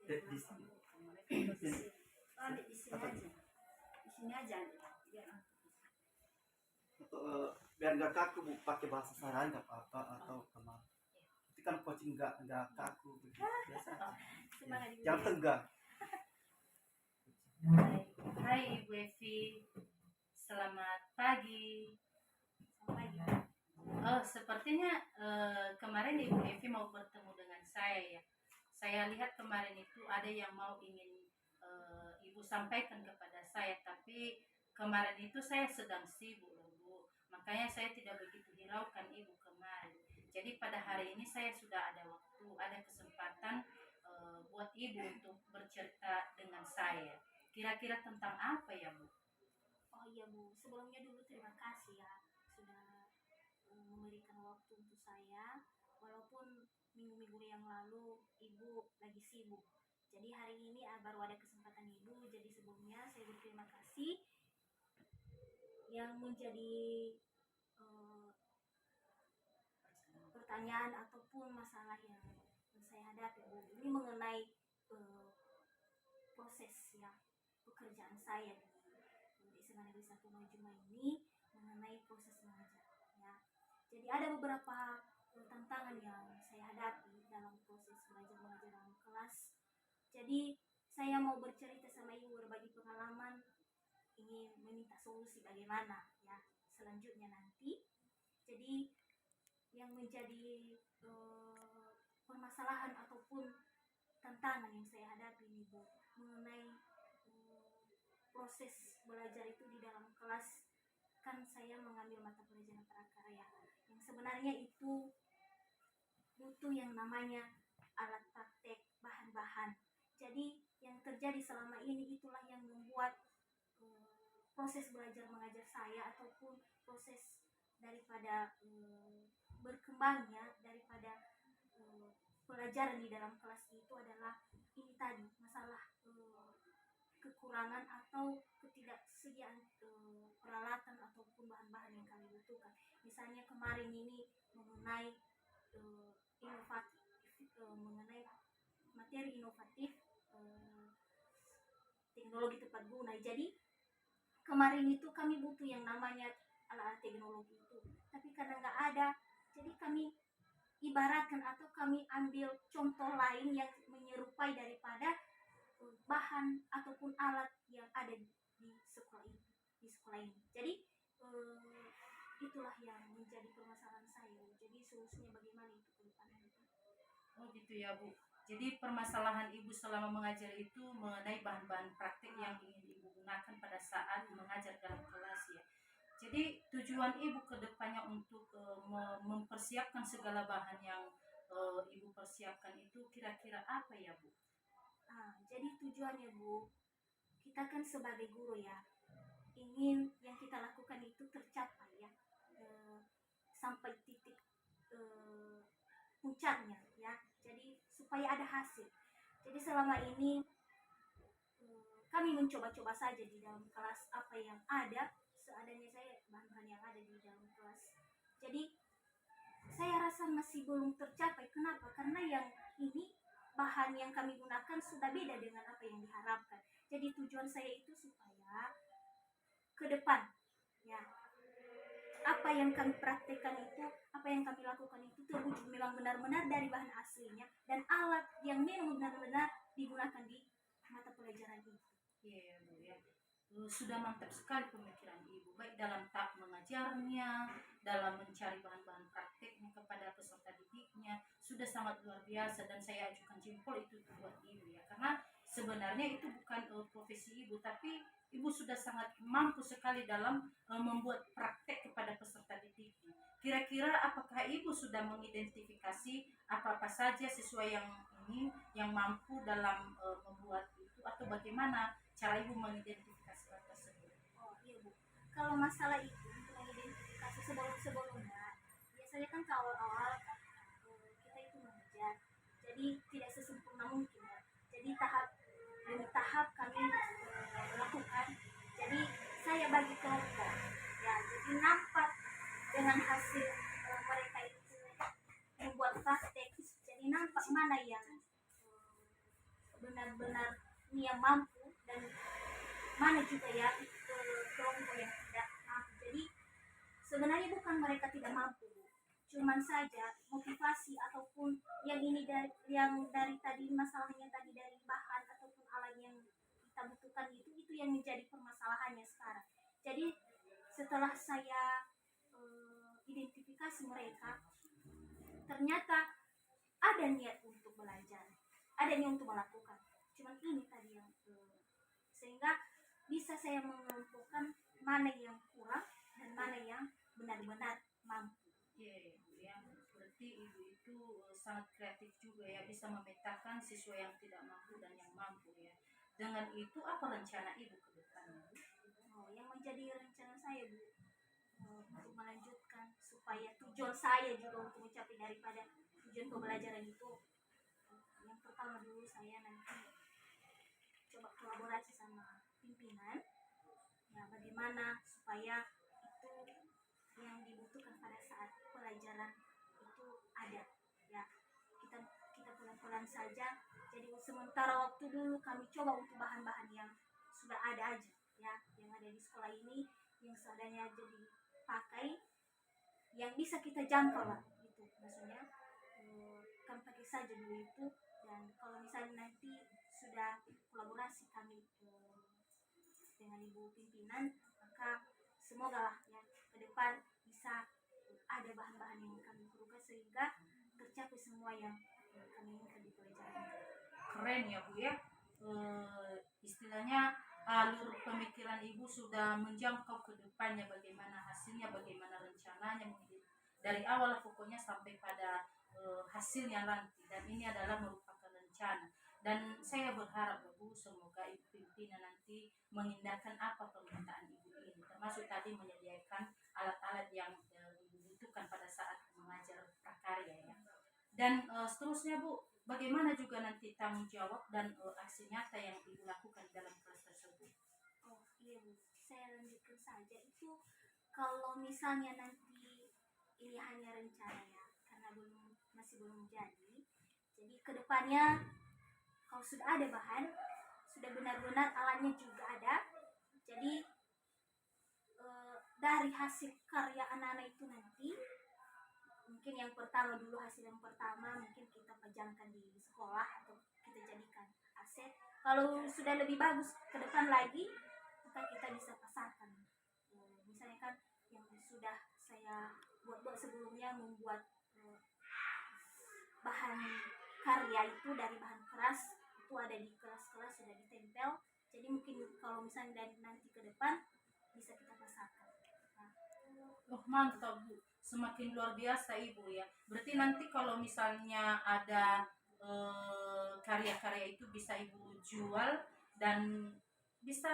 di sini. Di sini aja. Di sini aja. Biar Atau biar nggak kaku Bu, pakai bahasa sehari nggak apa-apa atau kemana. Itu kan coaching nggak kaku begitu, biasa aja. semangat ibu. Yang tegang. Hai Ibu Evi, selamat pagi. Selamat pagi. Oh, sepertinya kemarin Ibu Evi mau bertemu dengan saya ya. Saya lihat kemarin itu ada yang mau ingin Ibu sampaikan kepada saya, tapi kemarin itu saya sedang sibuk loh Bu. Makanya saya tidak begitu hiraukan Ibu kemarin. Jadi pada hari ini saya sudah ada waktu, ada kesempatan buat Ibu untuk bercerita dengan saya. Kira-kira tentang apa ya Bu? Oh iya Bu, sebelumnya dulu terima kasih ya sudah memberikan waktu untuk saya. Walaupun minggu-minggu yang lalu Ibu lagi sibuk. Jadi hari ini baru ada kesempatan Ibu. Jadi sebelumnya saya berterima kasih. Yang menjadi pertanyaan ataupun masalah yang saya hadapi Bu, ini mengenai proses ya pekerjaan saya di SMA Negeri 1 Majuma ini, mengenai proses mengajar ya. Jadi ada beberapa tantangan yang saya hadapi dalam proses belajar mengajar dalam kelas. Jadi saya mau bercerita sama Ibu, berbagi pengalaman, ingin meminta solusi bagaimana ya selanjutnya nanti. Jadi yang menjadi permasalahan ataupun tantangan yang saya hadapi ini Bu, mengenai proses belajar itu di dalam kelas. Kan saya mengambil mata pelajaran prakarya yang sebenarnya itu butuh yang namanya alat praktek, bahan-bahan. Jadi yang terjadi selama ini itulah yang membuat proses belajar mengajar saya ataupun proses daripada berkembangnya daripada pelajaran di dalam kelas itu adalah ini tadi, masalah kekurangan atau ketidaksediaan peralatan ataupun bahan-bahan yang kami butuhkan. Misalnya kemarin ini mengenai inovatif, mengenai materi inovatif, teknologi tepat guna. Jadi kemarin itu kami butuh yang namanya alat teknologi itu, tapi karena nggak ada, jadi kami ibaratkan atau kami ambil contoh lain yang menyerupai daripada bahan ataupun alat yang ada di sekolah ini. Jadi itulah yang menjadi permasalahan saya. Jadi solusinya bagaimana itu ke depannya? Oh gitu ya Bu. Jadi permasalahan Ibu selama mengajar itu mengenai bahan-bahan praktik yang ingin Ibu gunakan pada saat mengajar dalam kelas ya. Jadi tujuan Ibu ke depannya untuk mempersiapkan segala bahan yang Ibu persiapkan itu kira-kira apa ya Bu? Jadi tujuannya Bu, kita kan sebagai guru ya, ingin yang kita lakukan itu tercapai ya, sampai titik puncaknya ya. Jadi supaya ada hasil. Jadi selama ini kami mencoba-coba saja di dalam kelas apa yang ada, seadanya saya bahan-bahan yang ada di dalam kelas. Jadi saya rasa masih belum tercapai. Kenapa? Karena yang ini bahan yang kami gunakan sudah beda dengan apa yang diharapkan. Jadi tujuan saya itu supaya ke depan ya, apa yang kami praktekkan itu, apa yang kami lakukan itu terwujud memang benar-benar dari bahan aslinya dan alat yang memang benar-benar digunakan di mata pelajaran itu. Iya Bu ya. Sudah mantap sekali pemikiran Ibu, baik dalam tahap mengajarnya, dalam mencari bahan-bahan prakteknya kepada peserta didiknya, sudah sangat luar biasa dan saya ajukan jempol itu buat Ibu ya, karena sebenarnya itu bukan profesi Ibu, tapi Ibu sudah sangat mampu sekali dalam membuat praktek kepada peserta didiknya. Kira-kira apakah Ibu sudah mengidentifikasi apa-apa saja sesuai yang ini yang mampu dalam membuat itu, atau bagaimana cara Ibu mengidentifikasi hal tersebut? Oh iya Bu, kalau masalah itu untuk mengidentifikasi sebelum-sebelumnya, biasanya kan kalau awal kita itu mengajar, jadi tidak sesempurna mungkin ya. Jadi tahap demi tahap kami melakukan. Jadi saya bagi kelompok ya, jadi nampak dengan hasil mereka itu membuat praktek, jadi nampak mana yang benar-benar nia mampu dan mana juga ya kelompok yang tidak mampu. Jadi sebenarnya bukan mereka tidak mampu, cuman saja motivasi ataupun yang dari tadi masalahnya tadi dari bahan ataupun alat yang kita butuhkan itu yang menjadi permasalahannya sekarang. Jadi setelah saya identifikasi mereka, ternyata ada niat untuk belajar, ada niat untuk melakukan. Cuman ini tadi yang sehingga bisa saya mengelompokkan mana yang kurang dan mana yang benar-benar mampu. Iya, Ibu ya. Berarti Ibu itu sangat kreatif juga ya, bisa memetakan siswa yang tidak mampu dan yang mampu ya. Dengan itu apa rencana Ibu ke depannya, Bu? Yang menjadi rencana saya, Bu, untuk melanjutkan supaya tujuan saya juga untuk mencapai daripada tujuan pembelajaran itu, yang pertama dulu saya nanti coba kolaborasi sama pimpinan ya, bagaimana supaya itu yang dibutuhkan pada saat pelajaran itu ada ya. Kita pelan-pelan saja, jadi sementara waktu dulu kami coba untuk bahan-bahan yang sudah ada aja ya, yang ada di sekolah ini, yang seadanya jadi pakai, yang bisa kita jangkau lah gitu, maksudnya kami pakai saja dulu itu. Dan kalau misalnya nanti sudah kolaborasi kami dengan ibu pimpinan, maka semoga lah ya ke depan bisa ada bahan-bahan yang kami perlukan sehingga tercapai semua yang kami inginkan di pelajaran. Keren ya Bu ya. Istilahnya alur pemikiran Ibu sudah menjangkau ke depannya, bagaimana hasilnya, bagaimana rencananya, dari awal pokoknya sampai pada hasilnya nanti. Dan ini adalah merupakan rencana. Dan saya berharap Bu, semoga Ibu pimpinan nanti mengindahkan apa permintaan Ibu ini, termasuk tadi menyediakan alat-alat yang Ibu butuhkan pada saat mengajar prakarya ya. Dan seterusnya Bu, bagaimana juga nanti tanggung jawab dan aksi nyata yang Ibu lakukan dalam kelas tersebut? Oh iya Bu, saya lanjutkan saja itu. Kalau misalnya nanti ini hanya rencana ya, karena masih belum jadi kedepannya kalau sudah ada bahan, sudah benar-benar alatnya juga ada, jadi dari hasil karya anak-anak itu nanti mungkin yang pertama dulu, hasil yang pertama mungkin kita pajangkan di sekolah atau kita jadikan aset. Kalau sudah lebih bagus ke depan lagi, maka kita bisa pasarkan. Misalnya kan yang sudah saya buat sebelumnya, membuat bahan karya itu dari bahan keras, itu ada di kelas-kelas sudah ditempel. Jadi mungkin kalau misalnya dari nanti ke depan bisa kita pasarkan. Oh mantap Bu, semakin luar biasa Ibu ya. Berarti nanti kalau misalnya ada karya-karya itu bisa Ibu jual dan bisa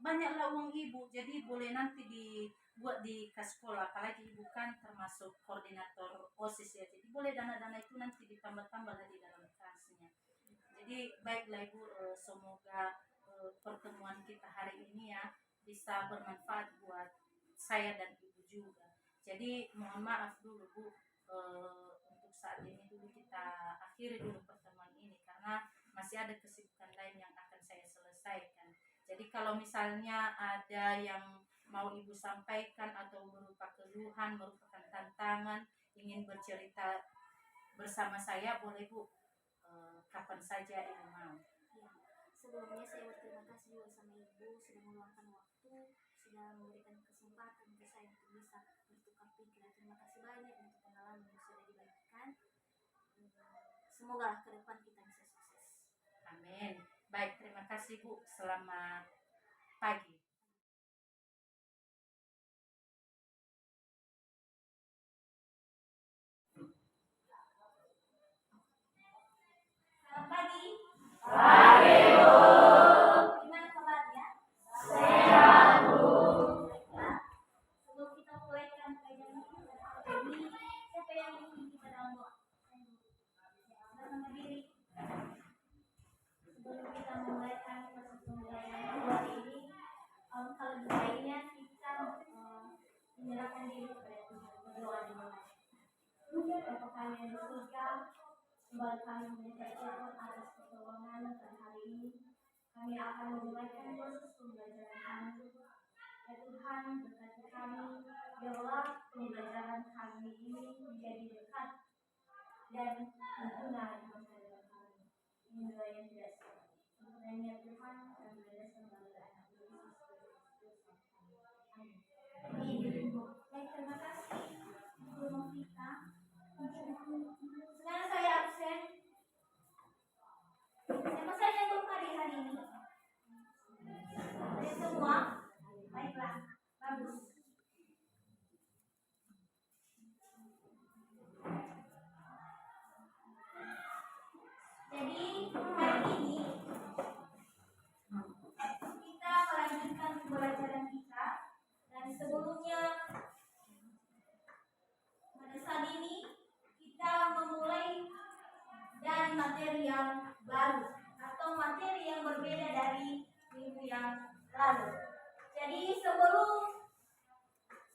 banyaklah uang Ibu. Jadi boleh nanti dibuat di kas sekolah, apalagi Ibu kan termasuk koordinator OSIS ya. Jadi boleh dana-dana itu nanti ditambah-tambah lagi dalam kasnya. Jadi baiklah Ibu, semoga pertemuan kita hari ini ya bisa bermanfaat buat saya dan Ibu juga. Jadi mohon maaf dulu Bu, untuk saat ini dulu kita akhiri dulu pertemuan ini karena masih ada kesibukan lain yang akan saya selesaikan. Jadi kalau misalnya ada yang mau Ibu sampaikan atau berupa keluhan, merupakan tantangan, ingin bercerita bersama saya, boleh Bu, kapan saja Ibu mau. Ya, sebelumnya saya berterima kasih juga sama Ibu sudah meluangkan waktu, sudah memberikan kesempatan untuk saya untuk bisa bertukar pikiran. Terima kasih banyak untuk pengalaman yang sudah dibagikan. Semoga ke depan kita bisa sukses. Amin. Baik, terima kasih Bu. Selamat pagi. Selamat pagi. Pagi, Bu. Gimana kabarnya? Sehat, Bu. Sebelum kita mulai kajian ini, siapa yang ingin kita dalam doa? Sama diri. Sebelum kita memulai proses pembelajaran hari ini, kalau baiknya kita menyerahkan diri kepada Tuhan, berdoa dimulai. Bapa kami yang di surga, kembali kami mengucap syukur atas pertolongan, kami biarlah pembelajaran kami ini menjadi dekat dan berguna di masa depan kami. Inilah yang tidak sebenarnya Tuhan dan berdasarkan melalui anak Yesus Kristus. Amin. Baik, terima kasih Guru Novita. Sekarang saya absen. Siapa saja yang belum hadir hari ini? Ada semua? Baiklah, bagus. Jadi hari ini kita melanjutkan pembelajaran kita, dan sebelumnya pada saat ini kita memulai dari materi yang baru atau materi yang berbeda dari minggu yang lalu. Jadi sebelum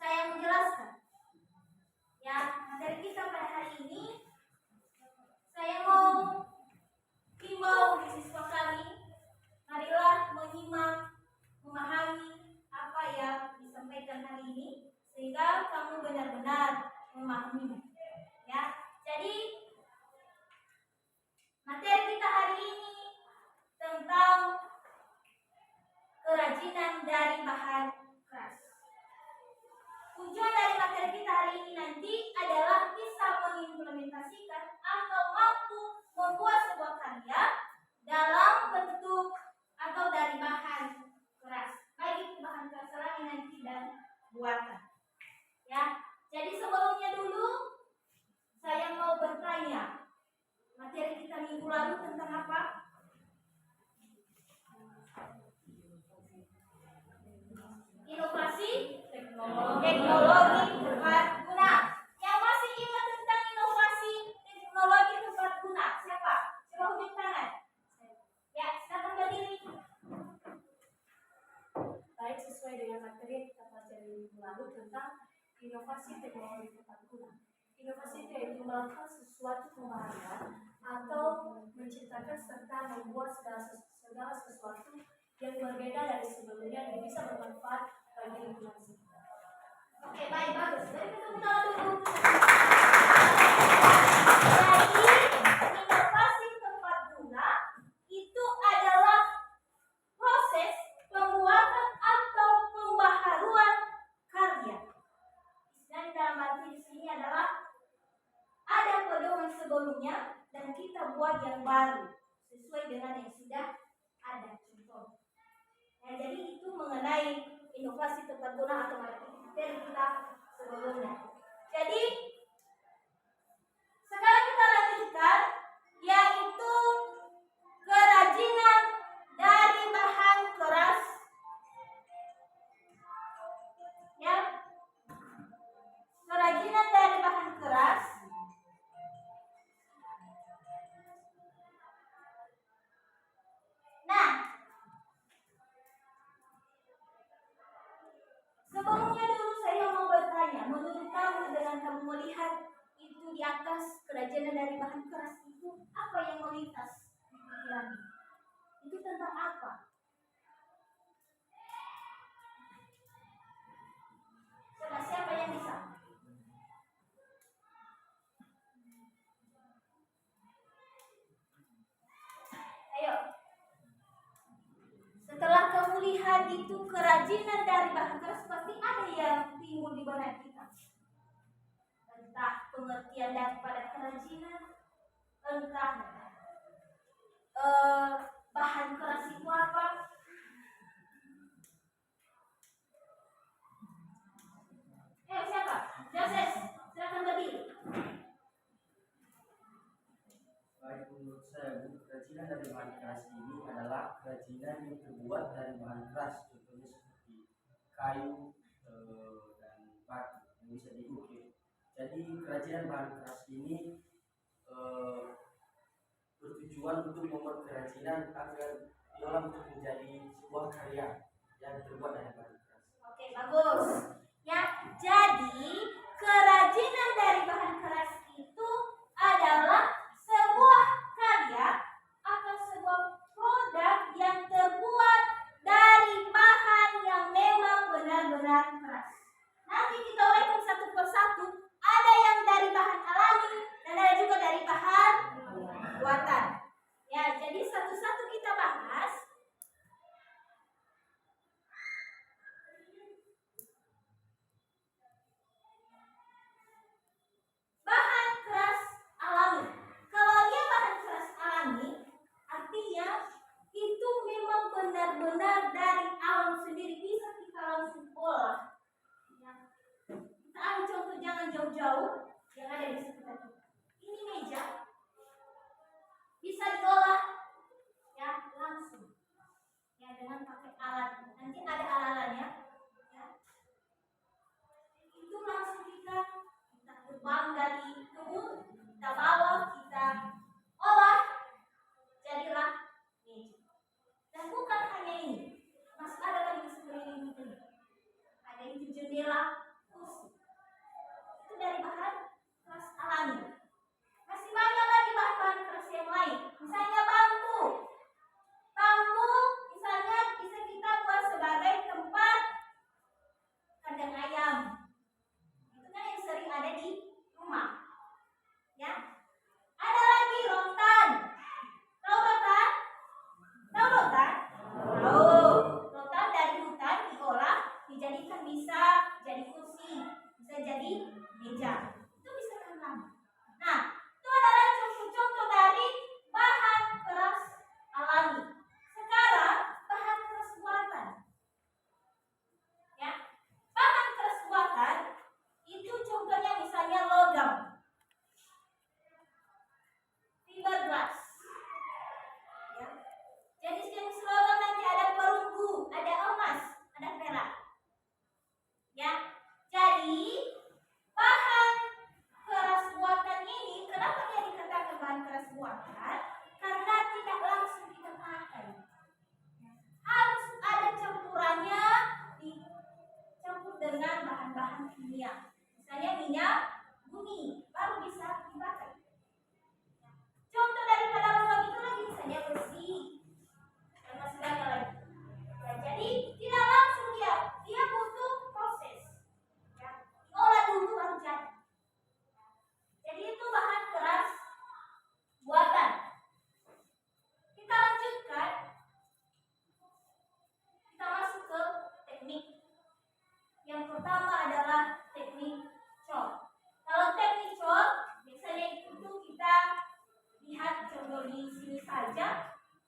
saya menjelaskan ya materi kita pada hari ini, saya mau himbau siswa kami, marilah menyimak, memahami apa yang disampaikan hari ini sehingga kamu benar-benar memahaminya. Ya, jadi materi kita hari ini tentang kerajinan dari bahan keras. Tujuan dari materi kita hari ini nanti adalah bisa mengimplementasikan atau mampu membuat sebuah karya dalam bentuk atau dari bahan keras, baik itu bahan keras alami nanti dan buatan. Ya, jadi sebelumnya dulu saya mau bertanya, materi kita minggu lalu tentang apa? Inovasi teknologi tepat guna. Yang masih ingat tentang inovasi teknologi tepat guna? Siapa? Coba unjuk tangan. Ya, silakan berdiri. Baik, sesuai dengan materi yang kita pelajari minggu lalu tentang inovasi teknologi tepat guna. Inovasi itu yaitu melakukan sesuatu pembaharuan atau menciptakan serta membuat segala sesuatu yang berbeda dari sebelumnya dan bisa bermanfaat bagi lingkungan sekitar. Oke, baik, bagus. Jadi kita mulai dulu. Jadi inovasi tepat guna itu adalah proses pembuatan atau pembaharuan karya. Dan dalam arti di sini adalah ada pedoman sebelumnya dan kita buat yang baru sesuai dengan yang sudah ada. Contoh. Nah, jadi itu mengenai inovasi tepat guna atau materi kita sebelumnya. Jadi sekarang kita lanjutkan, yaitu kerajinan dari bahan keras. Ya, kerajinan dari bahan keras. Nah, sebelumnya dulu saya mau bertanya, menurut kamu dengan kamu melihat itu di atas kerajinan dari bahan keras itu apa yang melintas di pikiranmu? Itu tentang apa? Coba siapa yang bisa? Ayo. Setelah kamu lihat itu kerajinan dari bahan keras, pasti ada yang timbul di benak kita. Entah pengertian daripada kerajinan, entah bahan keras itu apa. Siapa? Joses, silakan berdiri. Baik, menurut saya kerajinan dari bahan keras ini adalah kerajinan yang terbuat dari bahan keras, contohnya seperti kayu dan batu yang bisa diukir. Jadi kerajinan bahan keras ini bertujuan untuk membuat kerajinan agar diolah untuk menjadi sebuah karya yang terbuat dari bahan keras. Oke, bagus. Ya, jadi kerajinan dari bahan keras itu adalah sebuah karya atau sebuah produk yang terbuat dari bahan yang memang benar-benar keras.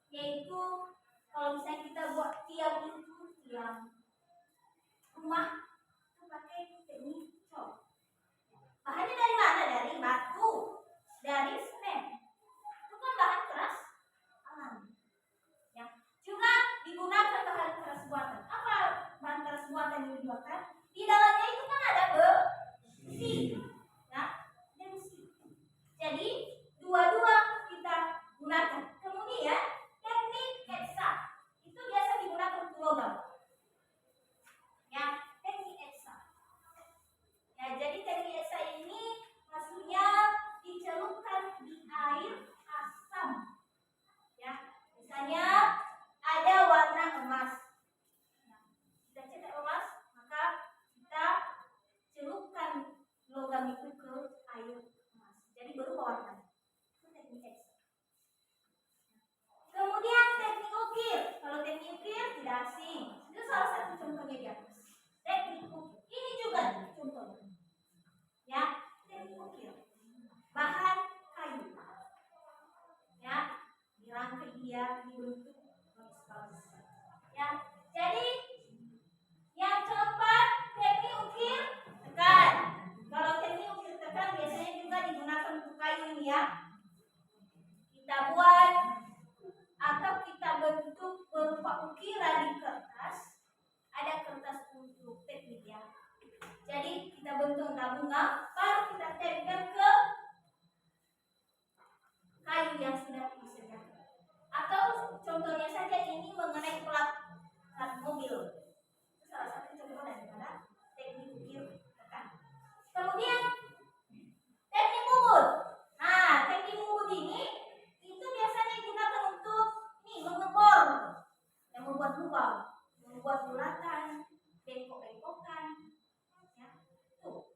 yaitu kalau misalnya kita buat tiang itu, tiang rumah itu pakai teknik cor. Bahannya dari mana? Dari batu, dari semen. Itu kan bahan keras alami. Ya, juga digunakan bahan keras buatan. Apa bahan keras buatan yang digunakan? Di dalamnya itu kan ada besi, ya, ada besi. Jadi dua-dua kita gunakan. Kemudian teknik eksa itu biasa digunakan untuk logam. Ya, teknik eksa. Ya, jadi teknik eksa ini maksudnya dicelupkan di air asam. Ya, misalnya ada warna emas. Nah, kita cetak emas, maka kita celupkan logam itu ke air emas. Jadi berubah warna. Itu teknik eksa. Kemudian teknik ukir. Kalau teknik ukir tidak asing. Itu salah satu contohnya di atas. Teknik ukir. Ini juga contohnya. Ya, teknik ukir. Bahan kayu. Ya, dirangkai dia dibentuk bagus-bagus. Ya, jadi yang keempat teknik ukir tekan. Kalau teknik ukir tekan biasanya juga digunakan untuk kayu ini ya. Kita buat atau kita bentuk berupa ukiran di kertas. Ada kertas untuk teknik ya. Jadi kita bentuk bunga, baru kita tempel ke kayu yang sudah disediakan. Atau contohnya saja ini mengenai plat mobil. Itu salah satu contoh daripada teknik ukir tekan. Kemudian teknik bubut. Nah, teknik bubut ini itu biasanya digunakan untuk mengebor, yang membuat lubang, membuat bulatan, bengkok-bengkokan. Ya, itu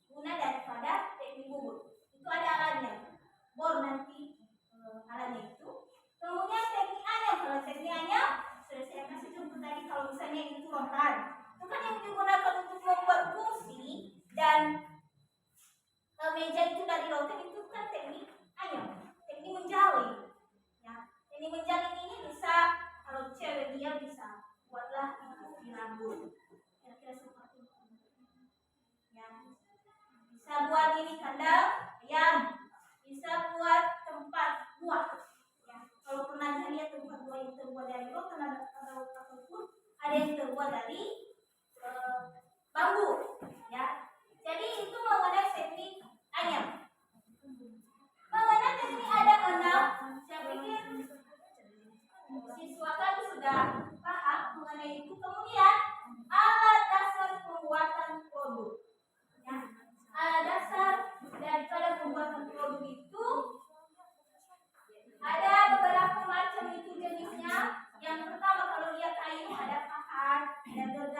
guna daripada teknik bubut. Itu ada alatnya, bor nanti alatnya itu. Kemudian teknik anyam. Kalau teknik anyam sudah saya kasih contoh tadi. Kalau misalnya itu rotan, itu kan yang digunakan untuk membuat kursi dan meja itu dari rotan, itu kan teknik anyam, teknik menjalin. Ya, teknik menjalin ini bisa kalau cewek dia bisa buatlah di rambut. Kira-kira seperti itu. Ya, bisa buat ini kandang ayam, bisa buat tempat buah. Ya, kalau pernah lihat tempat buah yang terbuat dari rotan ataupun ada yang terbuat dari bambu. Ya, jadi itu mengenai teknik anyam. Mengenai teknik ada 6, saya pikir siswa kami sudah paham mengenai itu. Kemudian alat dasar pembuatan produk. Ya, alat dasar daripada pembuatan produk itu ada beberapa macam itu jenisnya. Yang pertama kalau lihat kayu ada pahat, ada gergaji.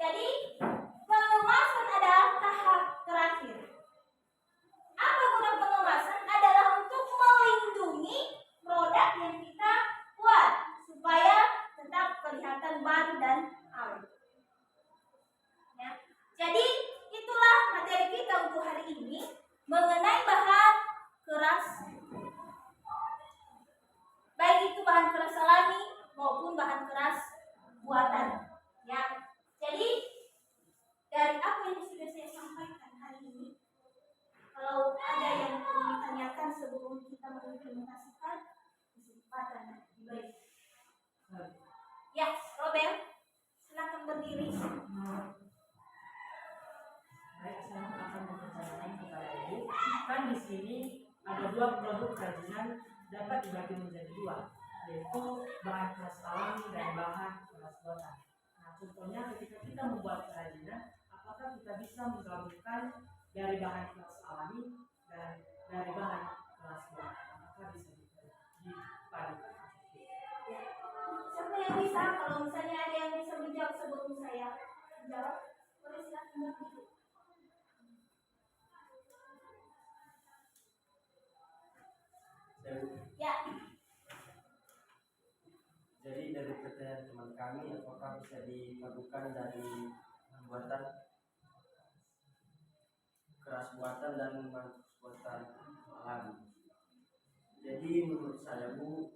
Jadi pengemasan adalah tahap terakhir. Apa guna pengemasan? Adalah untuk melindungi produk yang kita buat supaya tetap kelihatan baru dan awet. Ya. Jadi itulah materi kita untuk hari ini mengenai bahan keras, baik itu bahan keras alami maupun bahan keras buatan. Ya. Jadi dari apa yang sudah saya sampaikan hari ini, kalau ada yang perlu ditanyakan sebelum kita mengimplementasikan, kesempatan diberi. Ya, Robert, silakan berdiri. Baik, saya akan memperkenalkan kepada Ibu. Kan di sini ada dua produk kerajinan dapat dibagi menjadi dua, yaitu bahan keras alami dan bahan keras buatan. Nah, contohnya ketika kita membuat kerajinan, apakah kita bisa menggabungkan dari bahan keras alami dan dari bahan keras buatan? Apakah bisa dipadukan? Siapa yang bisa? Kalau misalnya ada yang bisa menjawab sebelum saya menjawab, boleh silakan berdiri. Ya. Jadi dari pertanyaan teman kami, apakah bisa dipadukan dari pembuatan keras buatan dan buatan alami? Jadi menurut saya Bu,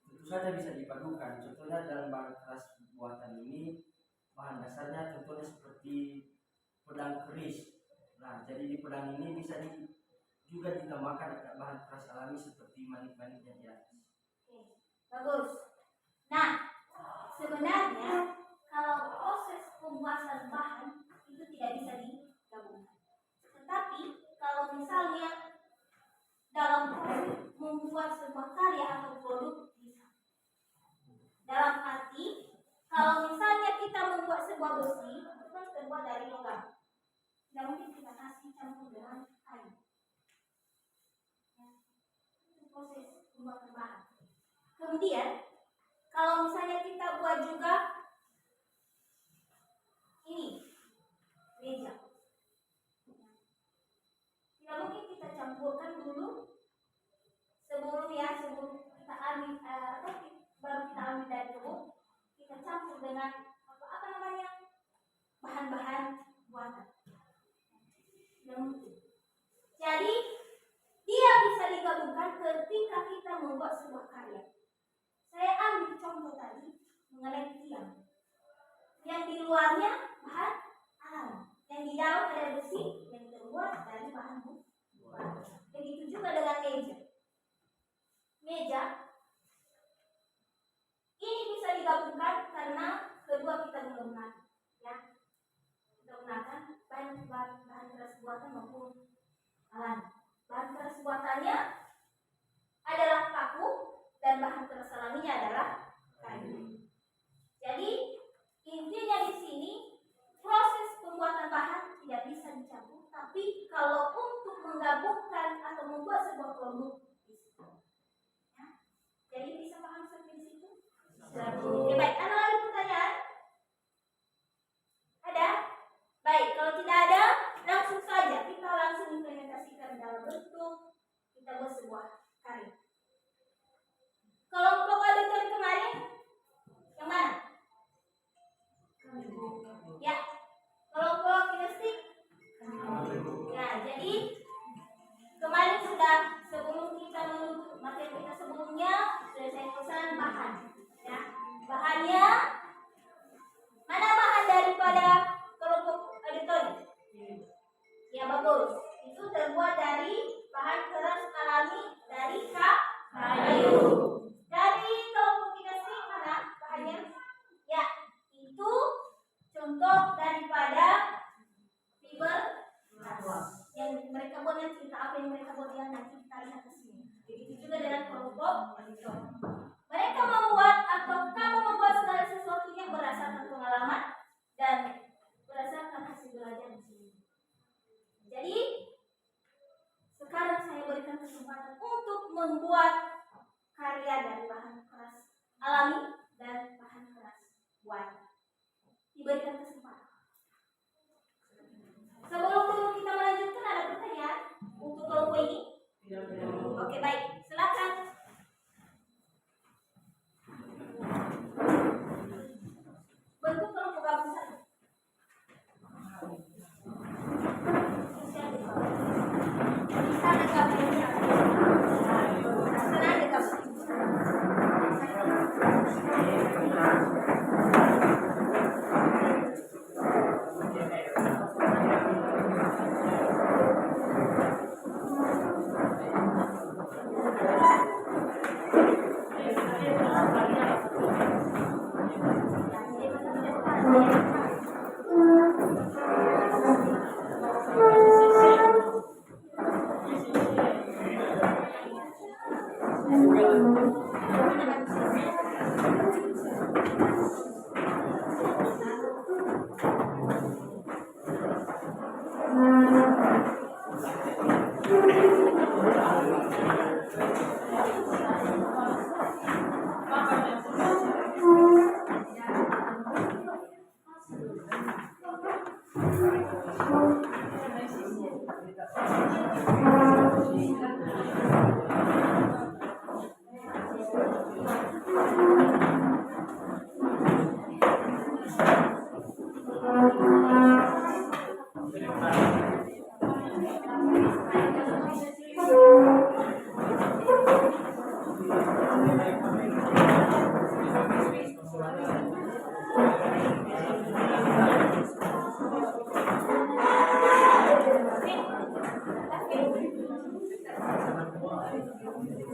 tentu saja bisa dipadukan. Contohnya dalam bahan keras buatan ini bahan dasarnya contohnya seperti pedang keris. Nah, jadi di pedang ini bisa juga ditambahkan bahan keras alami seperti manik-maniknya di atas. Bagus. Nah, sebenarnya kalau proses pembuatan bahan itu tidak bisa digabungkan. Tetapi kalau misalnya dalam proses membuat sebuah karya atau produk bisa. Dalam arti, kalau misalnya kita membuat sebuah besi, itu kan terbuat dari logam. Tidak mungkin kita kasih campur dengan kayu. Itu proses pembuatan bahan. Kemudian, kalau misalnya kita buat juga ini meja, tidak mungkin kita campurkan dulu sebelum kita ambil baru kita ambil dari kebun, kita campur dengan apa namanya bahan-bahan buatan. Tidak mungkin. Jadi dia bisa digabungkan ketika kita membuat sebuah karya. Saya ambil contoh tadi mengenai tiang. Yang di luarnya bahan alam, yang di dalam ada besi yang terbuat dari bahan buatan. Begitu juga dengan meja. Meja ini bisa digabungkan karena kedua kita menggunakan, ya, kita gunakan bahan keras buatan maupun alam. Bahan keras buatannya adalah paku dan bahan keras alaminya adalah kayu. Jadi intinya di sini proses pembuatan bahan tidak bisa dicampur, tapi kalau untuk menggabungkan atau membuat sebuah produk bisa. Ya. Jadi bisa paham sampai di situ? Oke, baik.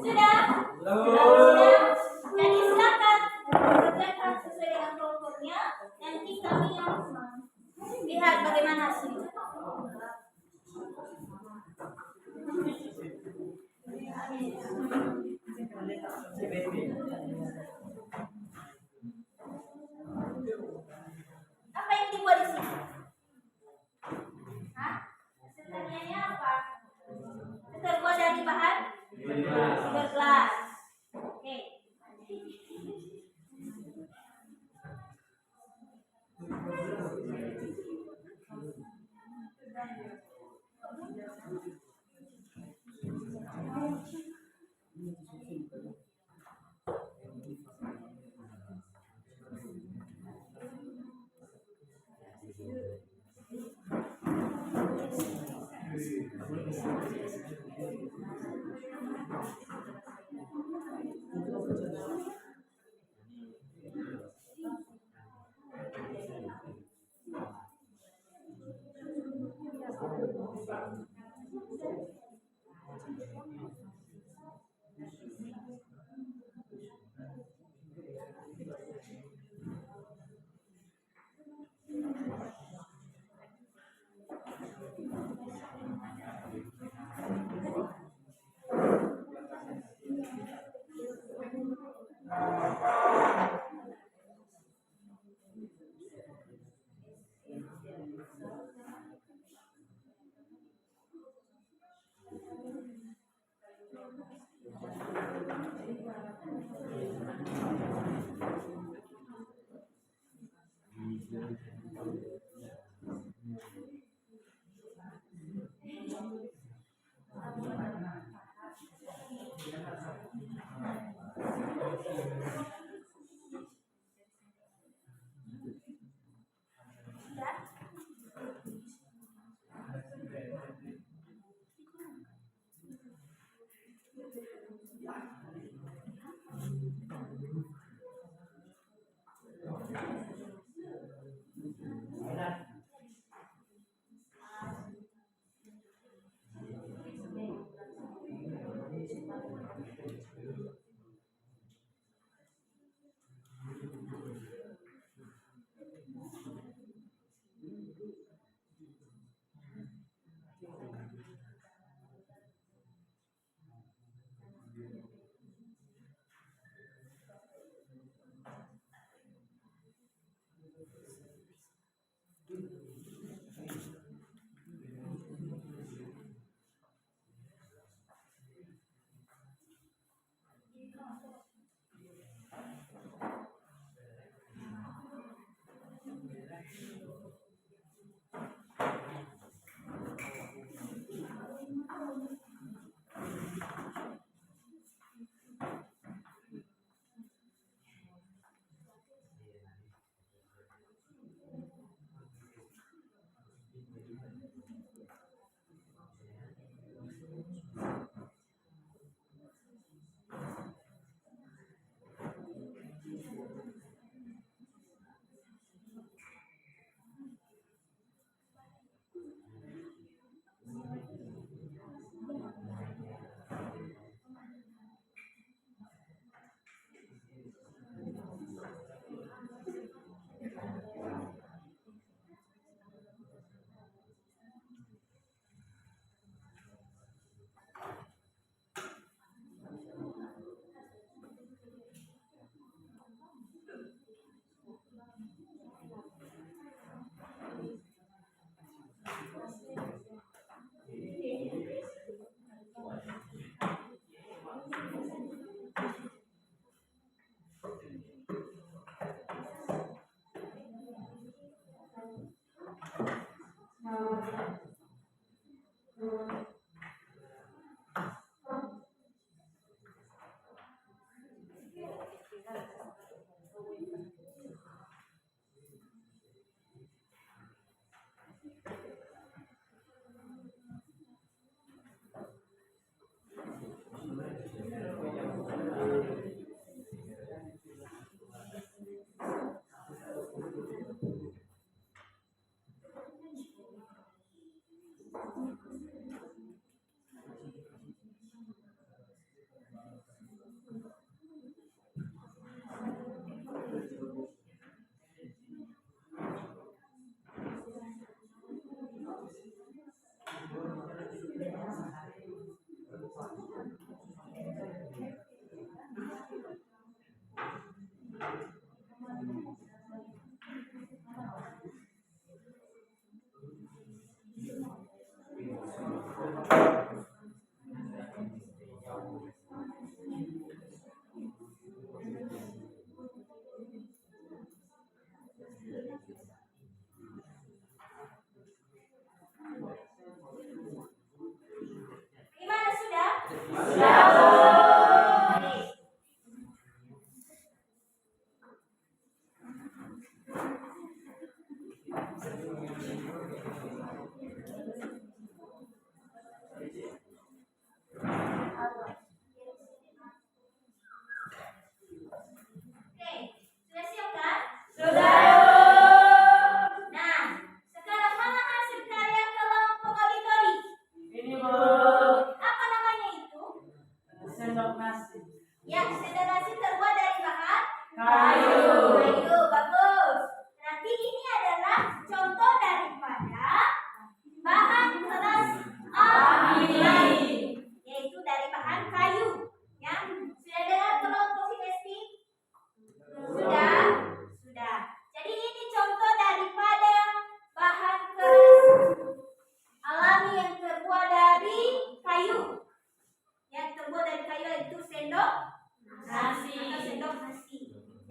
Sudah? Sudah. Jadi silakan kerjakan sesuai dengan kelompoknya. Nanti kami yang lihat bagaimana hasilnya. Apa yang dibuat di sini? Hah? Sebenarnya apa? Terbuat dari bahan? Gelas. Oke.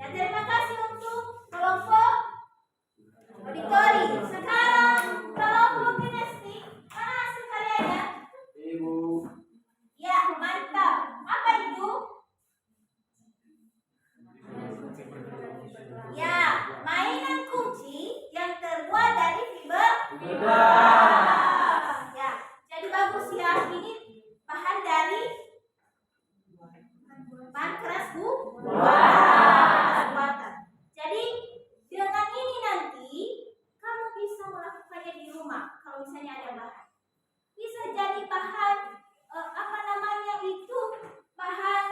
Ya, terima kasih untuk kelompok auditori. Sekarang kelompok kinestik, mana hasil karyanya? Ibu. Ya, mantap. Apa itu? Ya, mainan kunci yang terbuat dari fiber. Ya, jadi bagus ya. Ini bahan dari bahan keras buatan. Jadi dengan ini nanti kamu bisa melakukannya di rumah. Kalau misalnya ada bahan, bisa jadi bahan apa namanya itu, bahan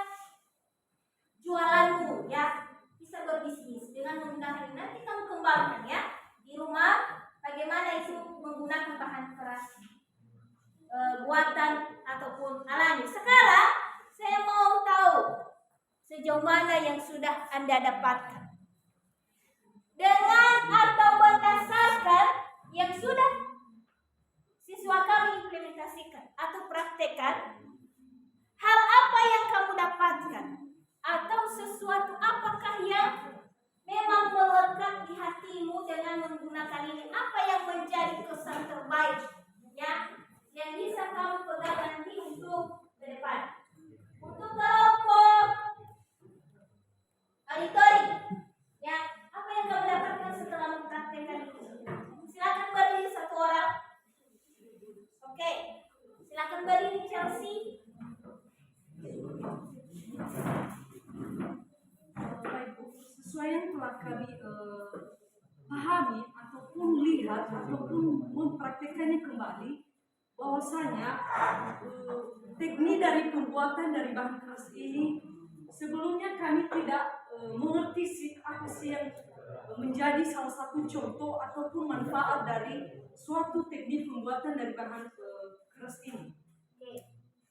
jualanmu ya. Bisa berbisnis dengan menggunakan ini. Nanti kamu kembangkan ya di rumah. Bagaimana itu menggunakan bahan keras buatan ataupun alami. Sekarang saya mau tahu sejauh mana yang sudah Anda dapatkan. Dengan atau berdasarkan yang sudah siswa kami implementasikan atau praktekkan, hal apa yang kamu dapatkan? Atau sesuatu apakah yang memang melekat di hatimu dengan menggunakan ini? Apa yang menjadi kesan terbaik ya, yang bisa kamu pegang nanti untuk ke depan? Untuk kelompok auditori ya, apa yang kamu dapatkan setelah mempraktekkan itu? Silakan berdiri satu orang. Oke, silakan berdiri Chelsea. Baik Bu, sesuai yang telah kami pahami ataupun lihat ataupun mempraktekannya kembali, bahwasanya teknik dari pembuatan dari bahan keras ini sebelumnya kami tidak mengerti apa sih yang menjadi salah satu contoh ataupun manfaat dari suatu teknik pembuatan dari bahan keras ini.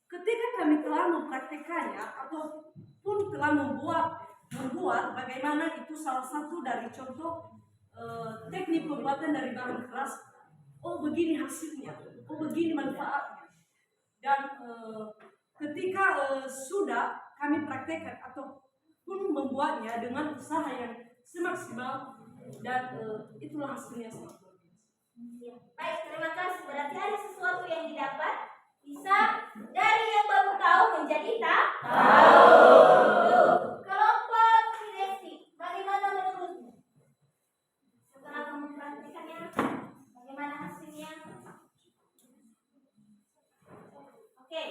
Ketika kami telah mempraktekannya ataupun telah membuat bagaimana itu salah satu dari contoh teknik pembuatan dari bahan keras, oh begini hasilnya, oh begini manfaatnya. Dan ketika sudah kami praktekkan ataupun membuatnya dengan usaha yang semaksimal, dan itulah hasilnya sangat luar biasa. Baik, terima kasih. Berarti ada sesuatu yang didapat, bisa dari yang baru tahu menjadi tahu. Kelompok kinestik, bagaimana menurutmu? Setelah kamu praktikannya, bagaimana hasilnya? Oke.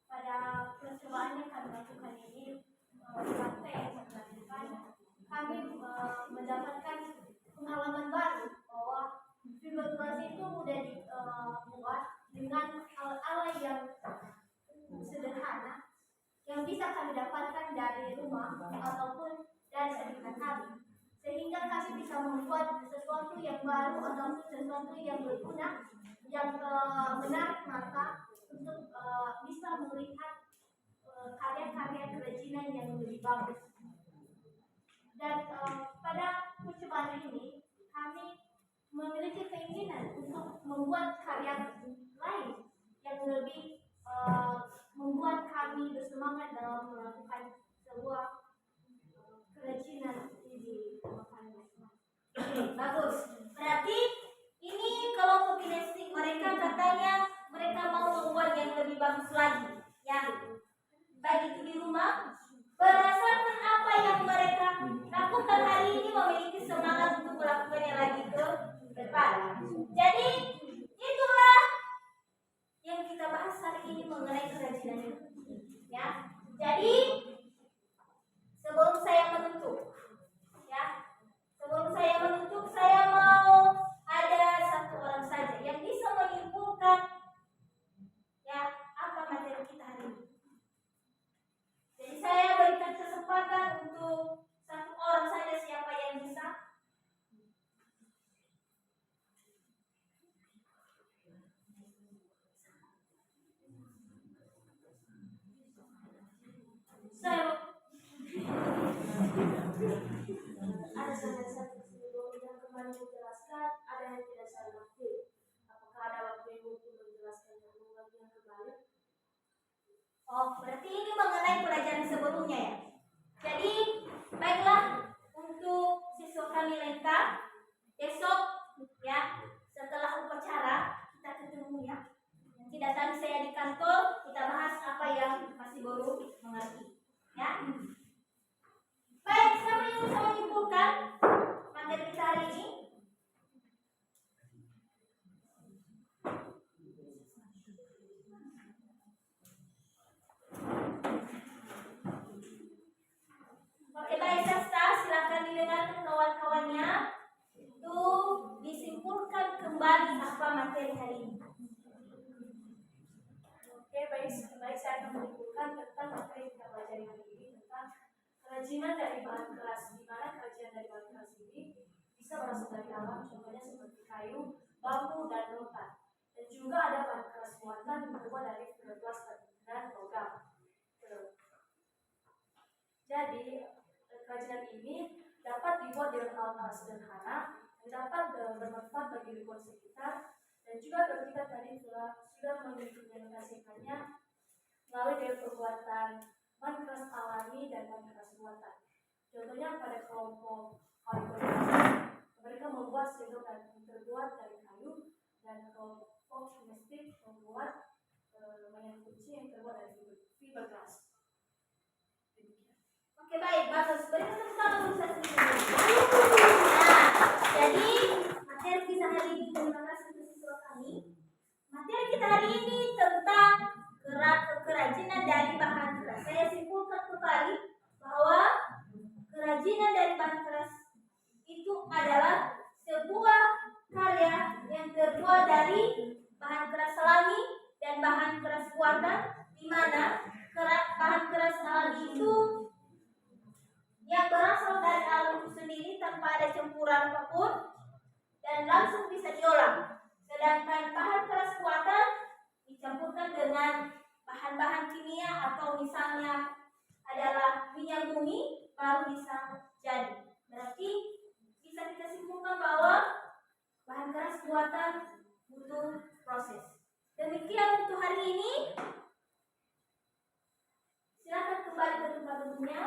Pada percobaan yang kami lakukan ini, praktek yang kami lakukan, kami mendapatkan pengalaman baru bahwa fiberglass itu mudah dibuat dengan alat-alat yang sederhana yang bisa kami dapatkan dari rumah ataupun dari sekitar kami, sehingga kami bisa membuat sesuatu yang baru atau sesuatu yang berguna, yang menarik mata untuk bisa melihat karya-karya kerajinan yang lebih bagus. Dan pada percobaan ini kami memiliki keinginan untuk membuat karya lain yang lebih membuat kami bersemangat dalam melakukan sebuah kerajinan di rumah kami. Bagus. Berarti ini kelompok kinestik, mereka katanya mereka mau membuat yang lebih bagus lagi, ya. Baik itu di rumah, berdasarkan apa yang mereka lakukan hari ini, memiliki semangat untuk melakukannya lagi ke depan. Jadi itulah yang kita bahas hari ini mengenai kerajinan ini, ya. Jadi sebelum saya menutup, saya mau ada satu orang saja yang bisa menyimpulkan ya apa materi kita hari ini. Jadi saya berikan kesempatan untuk satu orang saja, siapa yang bisa. Saya ada satu sebelum yang kemarin menjelaskan, ada yang tidak saya ngerti. Apakah ada waktu yang untuk menjelaskan yang kembali? Oh, berarti ini mengenai pelajaran sebelumnya. kerajinan dari bahan keras, di mana kerajinan dari bahan keras ini bisa berasal dari alam, contohnya seperti kayu, bambu, dan rotan. Dan juga ada bahan keras buatan yang terbuat dari gelas dan logam. Jadi kerajinan ini dapat dibuat dengan alat-alat sederhana yang dapat bermanfaat bagi lingkungan sekitar, dan juga kalau kita tadi sudah mengimplementasikannya melalui dari perbuatan bahan keras alami dan bahan keras buatan. Contohnya pada kelompok agronomi, mereka membuat sendok yang terbuat dari kayu, dan kelompok domestik membuat mainan kunci yang terbuat dari fiberglass. Oke, baik, bagus. Berikan tepuk tangan untuk saya sendiri. Jadi materi kita hari ini, terima kasih untuk siswa kami. Materi kita hari ini tentang kerajinan dari bahan keras. Saya simpulkan kembali bahwa kerajinan dari bahan keras itu adalah sebuah karya yang terbuat dari bahan keras alami dan bahan keras buatan, di mana bahan keras alami itu yang berasal dari alam itu sendiri tanpa ada campuran apapun dan langsung bisa diolah. Sedangkan bahan keras buatan dicampurkan dengan bahan-bahan kimia atau misalnya adalah minyak bumi baru bisa jadi. Berarti bisa kita simpulkan bahwa bahan keras buatan butuh proses. Demikian untuk hari ini. Silakan kembali ke tempat duduknya.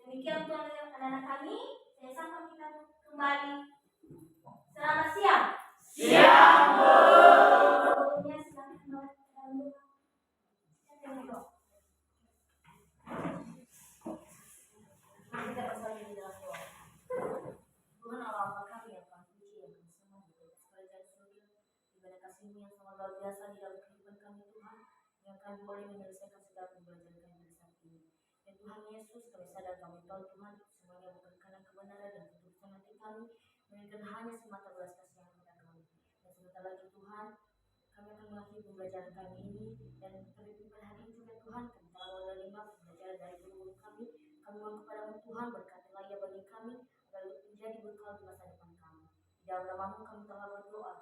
Demikian untuk anak-anak kami. Saya sangka kita kembali. Selamat siang. Siang, Bu. Sebelumnya silakan kembali ke dalam rumah. Kita bersama di dalam doa. Tuhan Allah kami yang Maha Suci yang bersama di atas kerajaan surga, di mana kasih-Mu yang sangat luar biasa di dalam kehidupan kami Tuhan, yang kami boleh menyelesaikan segala pembelajaran kami pada saat ini. Dan Tuhan Yesus, kami sadar kami tahu Tuhan semuanya bukan karena kebenaran dan ketulusan hati kami, melainkan hanya semata belas kasihan kepada kami. Dan sebentar lagi Tuhan, kami akan mengakhiri pembelajaran kami ini, dan pada hari ini juga Tuhan, kami telah menerima pembelajaran dari guru kami. Kami mohon kepadamu Tuhan, berkatilah ia bagi kami, agar menjadi bekal di masa depan kami. Di dalam nama-Mu kami telah berdoa.